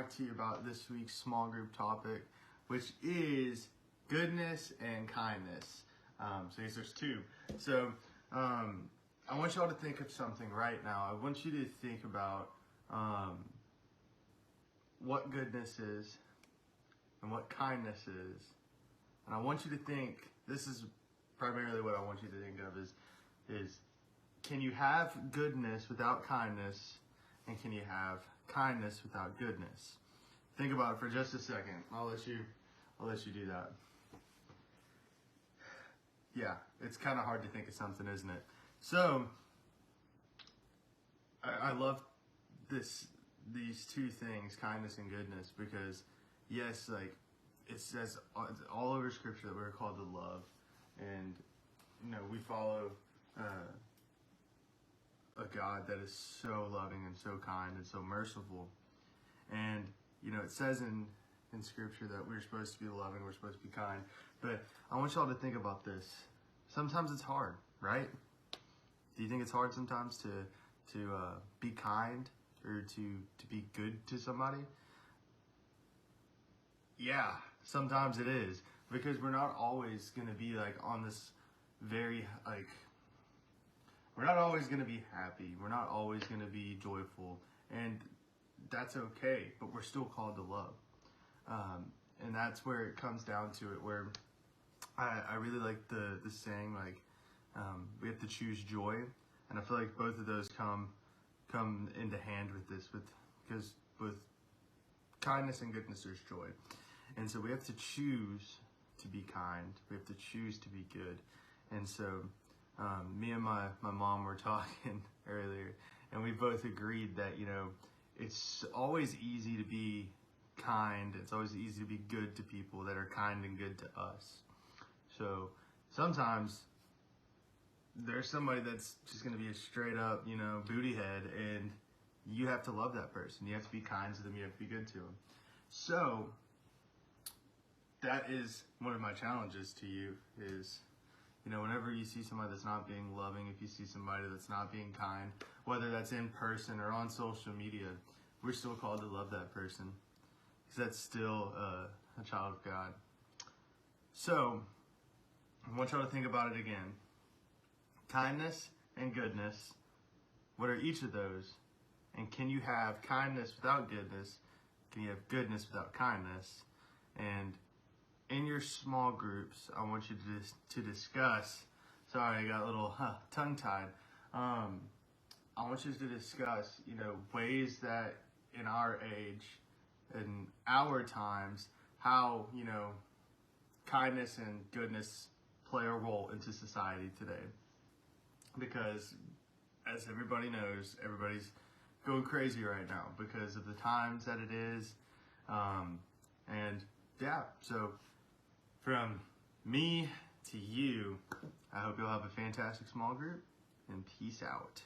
talk to you about this week's small group topic, which is goodness and kindness. So yes, there's two. So I want y'all to think of something right now. I want you to think about what goodness is and what kindness is. And I want you to think, this is primarily what I want you to think of is can you have goodness without kindness, and can you have kindness without goodness? Think about it for just a second. I'll let you do that. Yeah, it's kind of hard to think of something, isn't it? So I love these two things, kindness and goodness, because yes, like it says all over Scripture that we're called to love, and we follow a God that is so loving and so kind and so merciful. And it says in Scripture that we're supposed to be loving, we're supposed to be kind. But I want y'all to think about this. Sometimes it's hard, right? Do you think it's hard sometimes to be kind or to be good to somebody? Yeah, sometimes it is, because we're not always going to be on this very we're not always going to be happy. We're not always going to be joyful, and that's okay, but we're still called to love. And that's where it comes down to it, where I really like the saying, we have to choose joy, and I feel like both of those come into hand with this, because with kindness and goodness there's joy. And so we have to choose to be kind. We have to choose to be good. And so me and my mom were talking earlier, and we both agreed that, it's always easy to be kind. It's always easy to be good to people that are kind and good to us. So sometimes there's somebody that's just going to be a straight up, booty head, and you have to love that person. You have to be kind to them. You have to be good to them. So that is one of my challenges to you is, whenever you see somebody that's not being loving, if you see somebody that's not being kind, whether that's in person or on social media, we're still called to love that person, because that's still a child of God. So I want y'all to think about it again. Kindness and goodness, what are each of those? And can you have kindness without goodness? Can you have goodness without kindness? And in your small groups, I want you to discuss, sorry, I got a little tongue-tied. I want you to discuss, ways that in our age, in our times, how, kindness and goodness play a role into society today. Because, as everybody knows, everybody's going crazy right now because of the times that it is. And yeah, so from me to you, I hope you'll have a fantastic small group, and peace out.